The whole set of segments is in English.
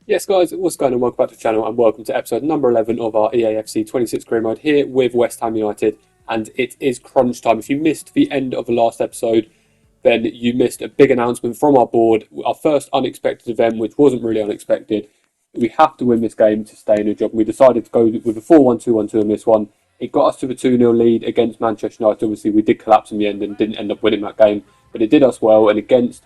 Yes, guys, what's going on? Welcome back to the channel and welcome to episode number 11 of our EAFC 26 Career Mode here with West Ham United. And it is crunch time. If you missed the end of the last episode, then you missed a big announcement from our board. Our first unexpected event, which wasn't really unexpected. We have to win this game to stay in the job. We decided to go with a 4-1-2-1-2 on this one. It got us to the 2-0 lead against Manchester United. Obviously, we did collapse in the end and didn't end up winning that game. But it did us well. And against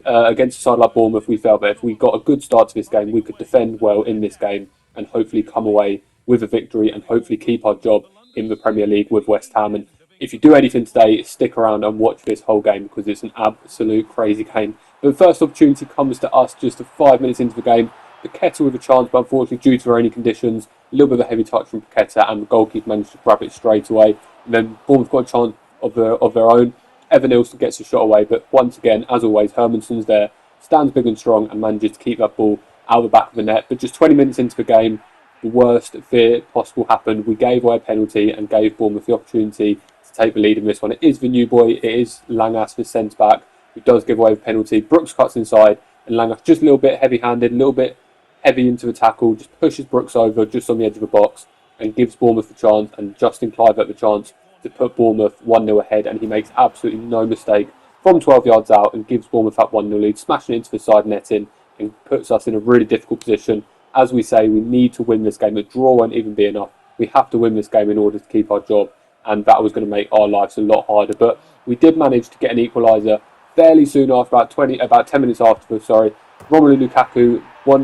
a side like Bournemouth, we felt that if we got a good start to this game, we could defend well in this game and hopefully come away with a victory and hopefully keep our job in the Premier League with West Ham. And if you do anything today, stick around and watch this whole game because it's an absolute crazy game. But the first opportunity comes to us just 5 minutes into the game. Paqueta with a chance, but unfortunately, due to rainy conditions, a little bit of a heavy touch from Paqueta, and the goalkeeper managed to grab it straight away. And then Bournemouth got a chance of their own. Evan Nilsson gets a shot away, but once again, as always, Hermansson's there, stands big and strong, and manages to keep that ball out of the back of the net. But just 20 minutes into the game, the worst fear possible happened. We gave away a penalty and gave Bournemouth the opportunity to take the lead in this one. It is the new boy, it is Langas, the centre back, who does give away the penalty. Brooks cuts inside, and Langas just a little bit heavy-handed, a little bit heavy into the tackle, just pushes Brooks over just on the edge of the box and gives Bournemouth the chance, and Justin Kluivert the chance to put Bournemouth 1-0 ahead, and he makes absolutely no mistake from 12 yards out and gives Bournemouth that 1-0 lead, smashing it into the side netting and puts us in a really difficult position. As we say, we need to win this game. A draw won't even be enough. We have to win this game in order to keep our job, and that was going to make our lives a lot harder. But we did manage to get an equaliser fairly soon after, about 10 minutes after. Romelu Lukaku,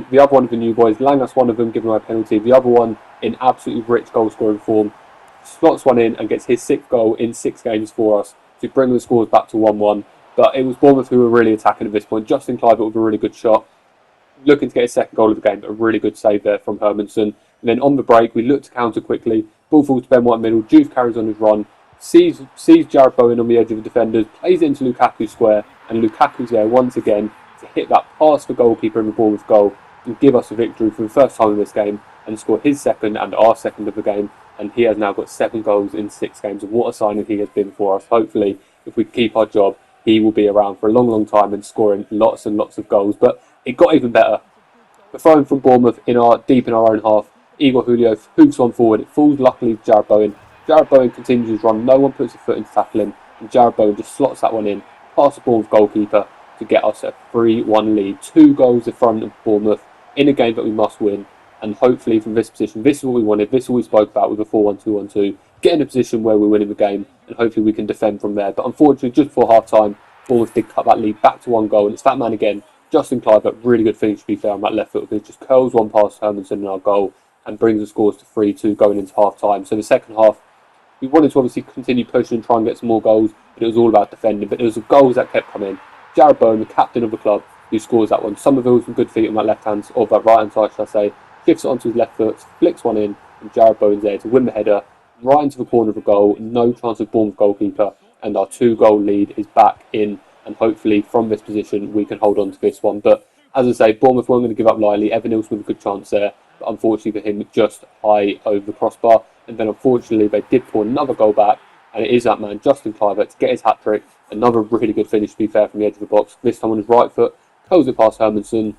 the other one of the new boys, Langas, one of them giving away a penalty, the other one in absolutely rich goal scoring form, slots one in and gets his sixth goal in 6 games for us to bring the scores back to 1-1. But it was Bournemouth who were really attacking at this point. Justin Kluivert with a really good shot, looking to get his second goal of the game, but a really good save there from Hermansson. And then on the break, we look to counter quickly. Ball falls to Ben White middle. Juve carries on his run, sees Jarrod Bowen on the edge of the defenders, plays it into Lukaku square, and Lukaku's there once again to hit that pass for goalkeeper in the Bournemouth goal and give us a victory for the first time in this game and score his second and our second of the game. And he has now got 7 goals in 6 games. And what a signing he has been for us. Hopefully, if we keep our job, he will be around for a long, long time and scoring lots and lots of goals. But it got even better. The throw from Bournemouth deep in our own half. Igor Julio hoops one forward. It falls luckily to Jarrod Bowen. Jarrod Bowen continues his run. No one puts a foot in to tackle him. And Jarrod Bowen just slots that one in, past the Bournemouth goalkeeper to get us a 3-1 lead. 2 goals in front of Bournemouth in a game that we must win. And hopefully from this position, this is what we wanted, this is what we spoke about with a 4-1-2-1-2, get in a position where we're winning the game, and hopefully we can defend from there. But unfortunately, just before half-time, Bournemouth did cut that lead back to 1 goal, and it's that man again, Justin Kluivert, really good finish to be fair on that left foot, because just curls one past Hermansson in our goal, and brings the scores to 3-2 going into half-time. So the second half, we wanted to obviously continue pushing and try and get some more goals, but it was all about defending. But there was goals that kept coming. Jarrod Bowen, the captain of the club, who scores that one. Somerville's with good feet on that left-hand, or that right-hand side, should I say, shifts it onto his left foot, flicks one in, and Jarrod Bowen's there to win the header, right into the corner of the goal, no chance of Bournemouth goalkeeper, and our 2-goal lead is back in, and hopefully from this position we can hold on to this one. But as I say, Bournemouth weren't going to give up lightly. Evan Nilsson with a good chance there, but unfortunately for him, just high over the crossbar, and then unfortunately they did pull another goal back, and it is that man, Justin Kluivert, to get his hat-trick. Another really good finish, to be fair, from the edge of the box, this time on his right foot, curls it past Hermansson,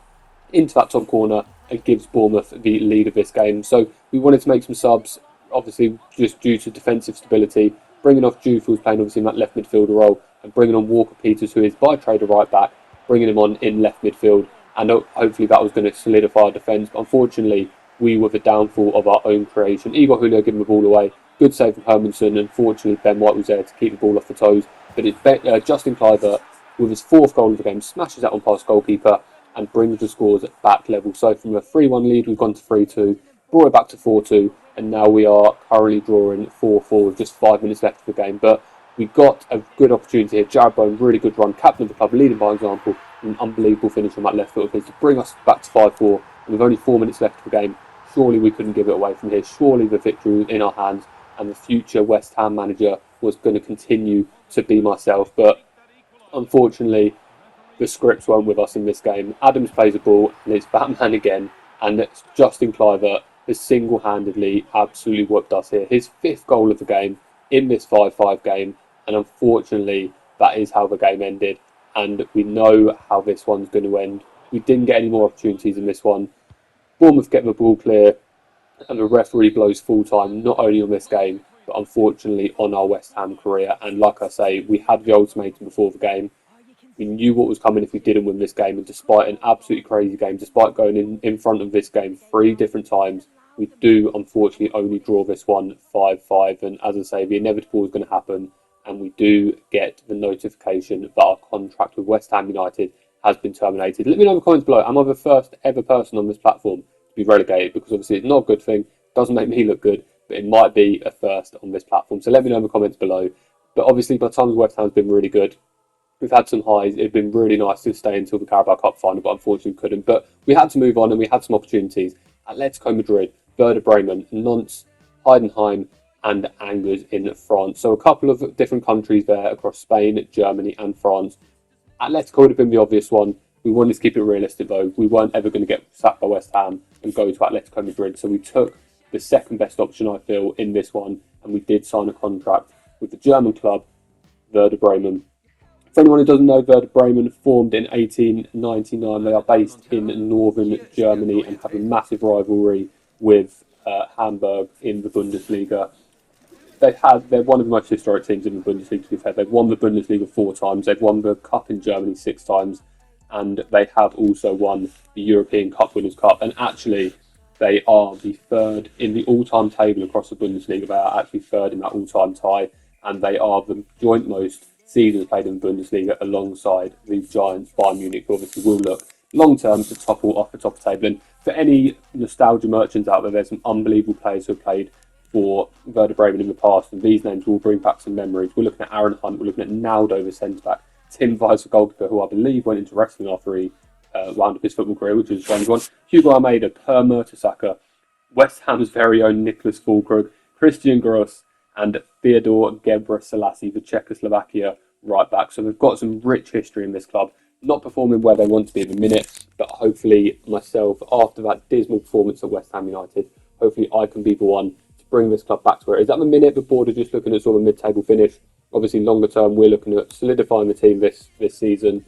into that top corner, and gives Bournemouth the lead of this game. So we wanted to make some subs, obviously just due to defensive stability, bringing off Juve, who's playing obviously in that left midfielder role, and bringing on Walker Peters, who is by trade a right back, bringing him on in left midfield, and hopefully that was going to solidify our defence. But unfortunately, we were the downfall of our own creation. Igor Julio giving the ball away, good save from Hermansson, and unfortunately Ben White was there to keep the ball off the toes. But it's Justin Kluivert, with his 4th goal of the game, smashes that one past goalkeeper, and brings the scores at back level. So from a 3-1 lead, we've gone to 3-2, brought it back to 4-2, and now we are currently drawing 4-4 with just 5 minutes left of the game. But we got a good opportunity here. Jarrod Bowen, really good run, captain of the club, leading by example, an unbelievable finish on that left foot of his to bring us back to 5-4. And with only 4 minutes left of the game, surely we couldn't give it away from here. Surely the victory was in our hands, and the future West Ham manager was going to continue to be myself. But unfortunately, the scripts weren't with us in this game. Adams plays the ball, and it's Batman again, and it's Justin Kluivert has single-handedly absolutely whooped us here. His 5th goal of the game in this 5-5 game, and unfortunately, that is how the game ended, and we know how this one's going to end. We didn't get any more opportunities in this one. Bournemouth get the ball clear, and the referee blows full time, not only on this game, but unfortunately on our West Ham career. And like I say, we had the ultimatum before the game. We knew what was coming if we didn't win this game, and despite an absolutely crazy game, despite going in front of this game 3 different times, we do unfortunately only draw this one 5-5. And as I say, the inevitable is going to happen, and we do get the notification that our contract with West Ham United has been terminated. Let me know in the comments below, am I the first ever person on this platform to be relegated? Because obviously it's not a good thing, doesn't make me look good, but it might be a first on this platform. So let me know in the comments below. But obviously by times West Ham's been really good. We've had some highs. It'd been really nice to stay until the Carabao Cup final, but unfortunately couldn't. But we had to move on, and we had some opportunities. Atletico Madrid, Werder Bremen, Nantes, Heidenheim, and Angers in France. So a couple of different countries there across Spain, Germany, and France. Atletico would have been the obvious one. We wanted to keep it realistic, though. We weren't ever going to get sacked by West Ham and go to Atletico Madrid. So we took the second best option, I feel, in this one, and we did sign a contract with the German club, Werder Bremen. For anyone who doesn't know, Werder Bremen formed in 1899. They are based in northern Germany and have a massive rivalry with Hamburg in the Bundesliga. They're one of the most historic teams in the Bundesliga, to be fair. They've won the Bundesliga 4 times. They've won the Cup in Germany 6 times. And they have also won the European Cup Winners' Cup. And actually, they are the third in the all-time table across the Bundesliga. They are actually third in that all-time tie. And they are the joint most seasons played in the Bundesliga alongside the Giants, Bayern Munich, who obviously will look long-term to topple off the top table. And for any nostalgia merchants out there, there's some unbelievable players who have played for Werder Bremen in the past, and these names will bring back some memories. We're looking at Aaron Hunt, we're looking at Naldo, the centre-back, Tim Weiss, the goalkeeper, who I believe went into wrestling after he wound up his football career, which is a strange one, Hugo Almeida, Per Mertesacker, West Ham's very own Nicholas Füllkrug, Christian Gross, and Theodore Gebrselassie, the Czechoslovakia right back. So they've got some rich history in this club, not performing where they want to be at the minute, but hopefully myself, after that dismal performance at West Ham United, hopefully I can be the one to bring this club back to where it is. At the minute, the board are just looking at sort of a mid-table finish. Obviously, longer term, we're looking at solidifying the team this season,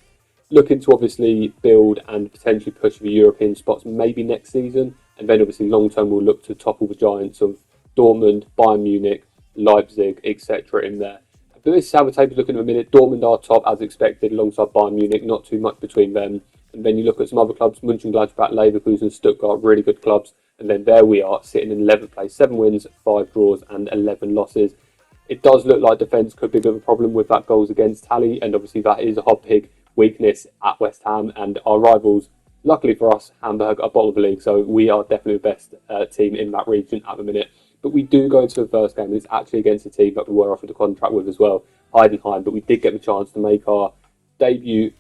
looking to obviously build and potentially push for the European spots maybe next season, and then obviously long term we'll look to topple the giants of Dortmund, Bayern Munich, Leipzig, etc. in there. But this is how the table's looking at the minute. Dortmund are top as expected alongside Bayern Munich, not too much between them. And then you look at some other clubs, Mönchengladbach, Leverkusen, Stuttgart, really good clubs. And then there we are, sitting in 11th place, 7 wins, 5 draws and 11 losses. It does look like defence could be a bit of a problem with that goals against tally, and obviously that is a hot big weakness at West Ham, and our rivals, luckily for us, Hamburg, are bottom of the league, so we are definitely the best team in that region at the minute. But we do go into the first game, and it's actually against a team that we were offered a contract with as well, Heidenheim, but we did get the chance to make our debut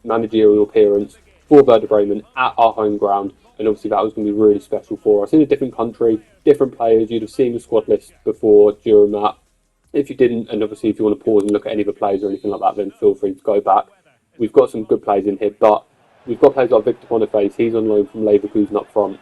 managerial appearance for Werder Bremen at our home ground, and obviously that was going to be really special for us. In a different country, different players, you'd have seen the squad list before, during that. If you didn't, and obviously if you want to pause and look at any of the players or anything like that, then feel free to go back. We've got some good players in here, but we've got players like Victor Boniface, he's on loan from Leverkusen up front.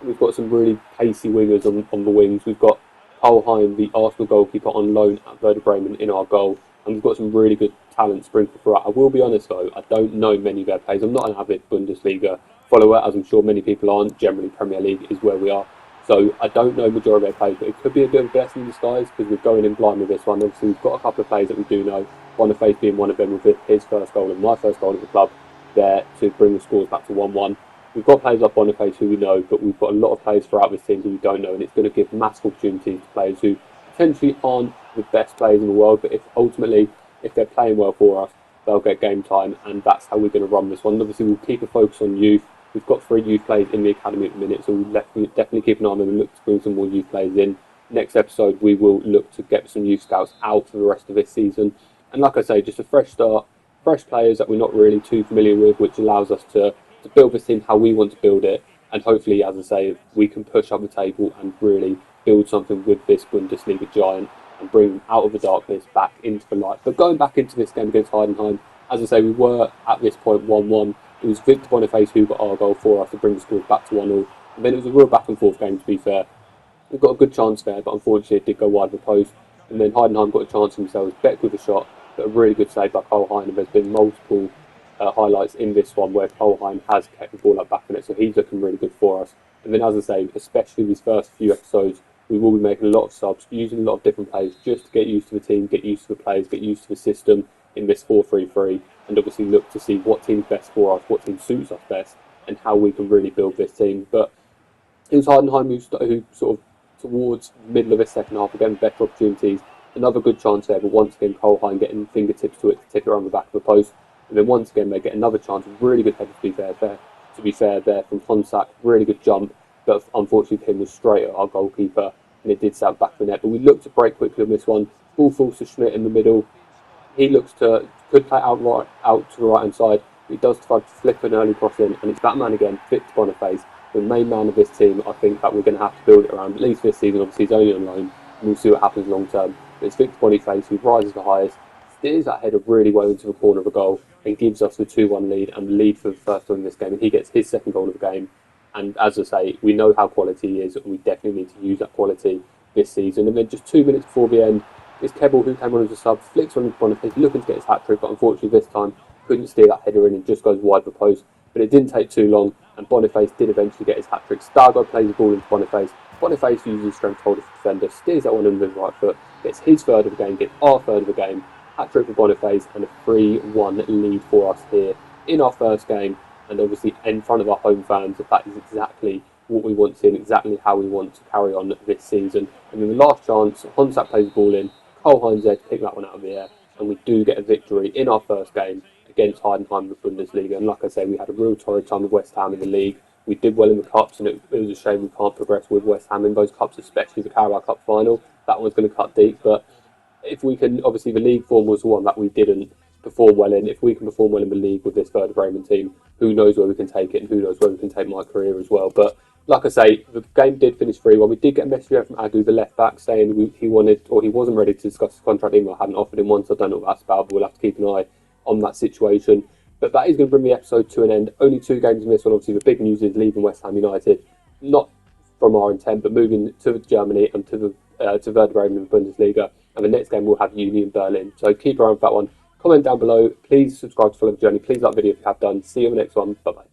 We've got some really pacey wingers on the wings. We've got Cole Heim, the Arsenal goalkeeper, on loan at Werder Bremen in our goal. And we've got some really good talent sprinkled throughout. I will be honest though, I don't know many of their players. I'm not an avid Bundesliga follower, as I'm sure many people aren't. Generally, Premier League is where we are. So I don't know the majority of their players, but it could be a bit of a blessing in disguise because we're going in blind with this one. Obviously, we've got a couple of players that we do know. Boniface being one of them with his first goal and my first goal at the club there to bring the scores back to 1-1. We've got players like Boniface who we know, but we've got a lot of players throughout this team who we don't know, and it's going to give massive opportunities to players who potentially aren't the best players in the world, but if they're playing well for us, they'll get game time, and that's how we're going to run this one. Obviously, we'll keep a focus on youth. We've got 3 youth players in the academy at the minute, so we'll definitely keep an eye on them and look to bring some more youth players in. Next episode, we will look to get some youth scouts out for the rest of this season. And like I say, just a fresh start, fresh players that we're not really too familiar with, which allows us to build this team how we want to build it. And hopefully, as I say, we can push up the table and really build something with this Bundesliga giant and bring them out of the darkness back into the light. But going back into this game against Heidenheim, as I say, we were at this point 1-1. It was Victor Boniface who got our goal for us to bring the score back to 1-0. And then it was a real back and forth game, to be fair. We got a good chance there, but unfortunately it did go wide of the post. And then Heidenheim got a chance themselves. Beck with a shot, but a really good save by Cole Heim. There's been multiple highlights in this one where Colheim has kept the ball up back in it, so he's looking really good for us. And then, as I say, especially these first few episodes, we will be making a lot of subs, using a lot of different players just to get used to the team, get used to the players, get used to the system in this 4-3-3, and obviously look to see what team's best for us, what team suits us best, and how we can really build this team. But it was Heidenheim who sort of, towards the middle of the second half, again, better opportunities. Another good chance there, but once again, Colheim getting fingertips to it to tip it around the back of the post. And then once again, they get another chance. Really good header, to be fair there from Honsak. Really good jump, but unfortunately, the pin was straight at our goalkeeper, and it did sound back of the net. But we looked to break quickly on this one. Ball falls to Schmidt in the middle. He could play out to the right hand side. But he does try to flip an early cross in, and it's Batman again, Victor Boniface, the main man of this team. I think that we're going to have to build it around, at least this season. Obviously, he's only on loan, and we'll see what happens long term. But it's Victor Boniface who rises the highest, steers that header really well into the corner of the goal, and gives us the 2-1 lead, and the lead for the first time in this game. And he gets his second goal of the game. And as I say, we know how quality he is, and we definitely need to use that quality this season. And then just 2 minutes before the end, it's Kebbel who came on as a sub, flicks on into Boniface, looking to get his hat-trick, but unfortunately this time couldn't steer that header in and just goes wide of the post. But it didn't take too long, and Boniface did eventually get his hat-trick. Stargard plays the ball into Boniface. Boniface uses his strength to hold his defender, steers that one in with his right foot, gets his third of the game, gets our third of the game, hat-trick for Boniface, and a 3-1 lead for us here in our first game, and obviously in front of our home fans. That is exactly what we want to see and exactly how we want to carry on this season. And then the last chance, Honsak plays the ball in, Colheim's there to pick that one out of the air, and we do get a victory in our first game against Heidenheim in the Bundesliga. And like I say, we had a real torrid time with West Ham in the league. We did well in the cups, and it was a shame we can't progress with West Ham in those cups, especially the Carabao Cup final. That one's going to cut deep, but if we can, obviously the league form was the one that we didn't perform well in. If we can perform well in the league with this Werder Bremen team, who knows where we can take it, and who knows where we can take my career as well. But like I say, the game did finish 3-1. We did get a message from Agu, the left back, saying he wanted, or he wasn't ready to discuss his contract. Email hadn't offered him one, so I don't know what that's about, but we'll have to keep an eye on that situation. But that is going to bring the episode to an end. Only 2 games in this one. Obviously, the big news is leaving West Ham United, not from our intent, but moving to Germany and to Werder Bremen in the Bundesliga. And the next game we'll have Union Berlin. So keep around for that one. Comment down below. Please subscribe to Follow the Journey. Please like the video if you have done. See you in the next one. Bye bye.